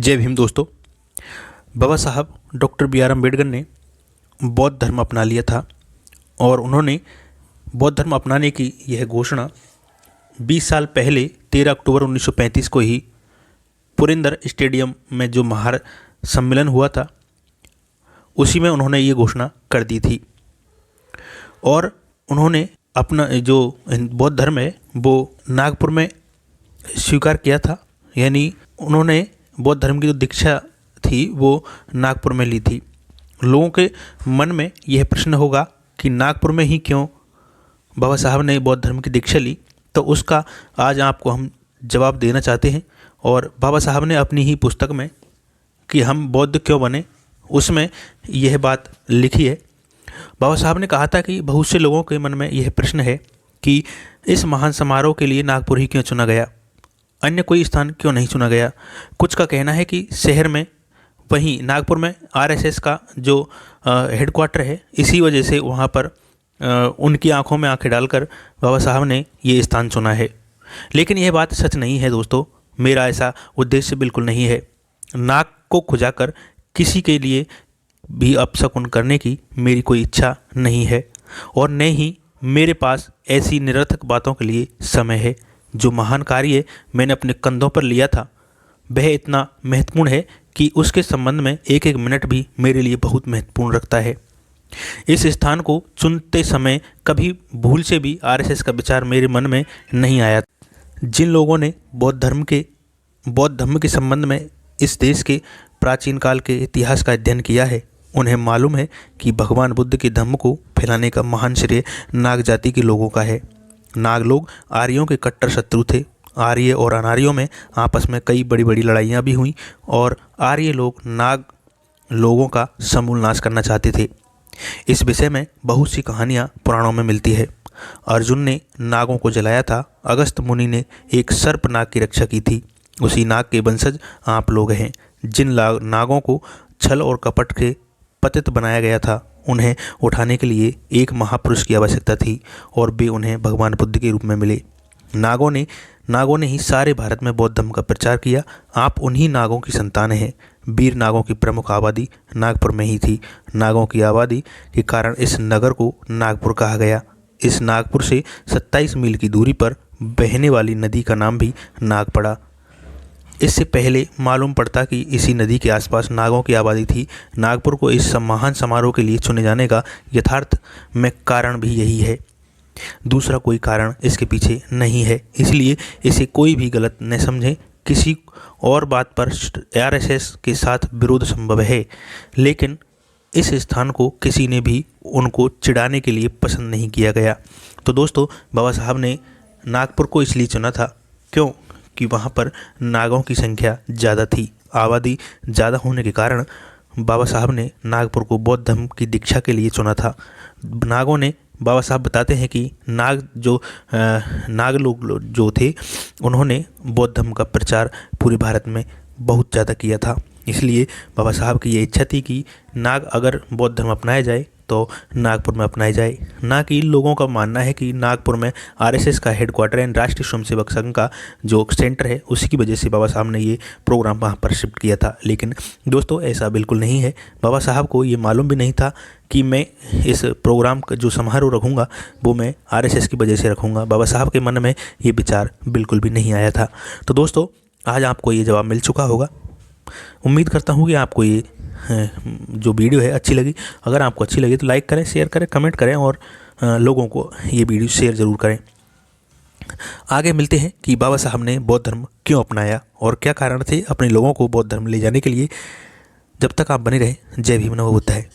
जय भीम दोस्तों। बाबा साहब डॉक्टर बी आर अम्बेडकर ने बौद्ध धर्म अपना लिया था और उन्होंने बौद्ध धर्म अपनाने की यह घोषणा 20 साल पहले 13 अक्टूबर 1935 को ही पुरंदर स्टेडियम में जो महासम्मेलन हुआ था उसी में उन्होंने ये घोषणा कर दी थी। और उन्होंने अपना जो बौद्ध धर्म है वो नागपुर में स्वीकार किया था, यानी उन्होंने बौद्ध धर्म की जो दीक्षा थी वो नागपुर में ली थी। लोगों के मन में यह प्रश्न होगा कि नागपुर में ही क्यों बाबा साहब ने बौद्ध धर्म की दीक्षा ली, तो उसका आज आपको हम जवाब देना चाहते हैं। और बाबा साहब ने अपनी ही पुस्तक में कि हम बौद्ध क्यों बने उसमें यह बात लिखी है। बाबा साहब ने कहा था कि बहुत से लोगों के मन में यह प्रश्न है कि इस महान समारोह के लिए नागपुर ही क्यों चुना गया, अन्य कोई स्थान क्यों नहीं चुना गया। कुछ का कहना है कि शहर में वहीं नागपुर में आरएसएस का जो हेडक्वार्टर है, इसी वजह से वहाँ पर उनकी आंखों में आंखें डालकर बाबा साहब ने ये स्थान चुना है। लेकिन यह बात सच नहीं है दोस्तों, मेरा ऐसा उद्देश्य बिल्कुल नहीं है। नाक को खुजाकर किसी के लिए भी अपशकुन करने की मेरी कोई इच्छा नहीं है और न ही मेरे पास ऐसी निरर्थक बातों के लिए समय है। जो महान कार्य मैंने अपने कंधों पर लिया था वह इतना महत्वपूर्ण है कि उसके संबंध में एक एक मिनट भी मेरे लिए बहुत महत्वपूर्ण रखता है। इस स्थान को चुनते समय कभी भूल से भी आरएसएस का विचार मेरे मन में नहीं आया। जिन लोगों ने बौद्ध धर्म के संबंध में इस देश के प्राचीन काल के इतिहास का अध्ययन किया है उन्हें मालूम है कि भगवान बुद्ध के धर्म को फैलाने का महान श्रेय नाग जाति के लोगों का है। नाग लोग आर्यों के कट्टर शत्रु थे। आर्य और अनार्यों में आपस में कई बड़ी बड़ी लड़ाइयाँ भी हुई और आर्य लोग नाग लोगों का समूल नाश करना चाहते थे। इस विषय में बहुत सी कहानियाँ पुराणों में मिलती है। अर्जुन ने नागों को जलाया था, अगस्त मुनि ने एक सर्प नाग की रक्षा की थी। उसी नाग के वंशज आप लोग हैं। जिन नागों को छल और कपट के पतित बनाया गया था उन्हें उठाने के लिए एक महापुरुष की आवश्यकता थी और वे उन्हें भगवान बुद्ध के रूप में मिले। नागों ने ही सारे भारत में बौद्ध धर्म का प्रचार किया। आप उन्हीं नागों की संतान हैं। वीर नागों की प्रमुख आबादी नागपुर में ही थी। नागों की आबादी के कारण इस नगर को नागपुर कहा गया। इस नागपुर से 27 मील की दूरी पर बहने वाली नदी का नाम भी नाग पड़ा। इससे पहले मालूम पड़ता कि इसी नदी के आसपास नागों की आबादी थी। नागपुर को इस महान समारोह के लिए चुने जाने का यथार्थ में कारण भी यही है, दूसरा कोई कारण इसके पीछे नहीं है। इसलिए इसे कोई भी गलत न समझे। किसी और बात पर आरएसएस के साथ विरोध संभव है, लेकिन इस स्थान को किसी ने भी उनको चिढ़ाने के लिए पसंद नहीं किया गया। तो दोस्तों, बाबा साहब ने नागपुर को इसलिए चुना था क्यों कि वहाँ पर नागों की संख्या ज़्यादा थी। आबादी ज़्यादा होने के कारण बाबा साहब ने नागपुर को बौद्ध धर्म की दीक्षा के लिए चुना था। नागों ने, बाबा साहब बताते हैं कि नाग लोग जो थे उन्होंने बौद्ध धर्म का प्रचार पूरे भारत में बहुत ज़्यादा किया था। इसलिए बाबा साहब की ये इच्छा थी कि नाग अगर बौद्ध धर्म अपनाया जाए तो नागपुर में अपनाया जाए। ना कि लोगों का मानना है कि नागपुर में आरएसएस का हेडक्वार्टर है, राष्ट्रीय स्वयंसेवक संघ का जो सेंटर है, उसी की वजह से बाबा साहब ने ये प्रोग्राम वहाँ पर शिफ्ट किया था। लेकिन दोस्तों, ऐसा बिल्कुल नहीं है। बाबा साहब को ये मालूम भी नहीं था कि मैं इस प्रोग्राम का जो समारोह रखूँगा वो मैं आरएसएस की वजह से रखूँगा। बाबा साहब के मन में ये विचार बिल्कुल भी नहीं आया था। तो दोस्तों, आज आपको ये जवाब मिल चुका होगा। उम्मीद करता हूँ कि आपको ये जो वीडियो है अच्छी लगी। अगर आपको अच्छी लगी तो लाइक करें, शेयर करें, कमेंट करें और लोगों को ये वीडियो शेयर ज़रूर करें। आगे मिलते हैं कि बाबा साहब ने बौद्ध धर्म क्यों अपनाया और क्या कारण थे अपने लोगों को बौद्ध धर्म ले जाने के लिए। जब तक आप बने रहें। जय भीम, नमो बुद्धाय।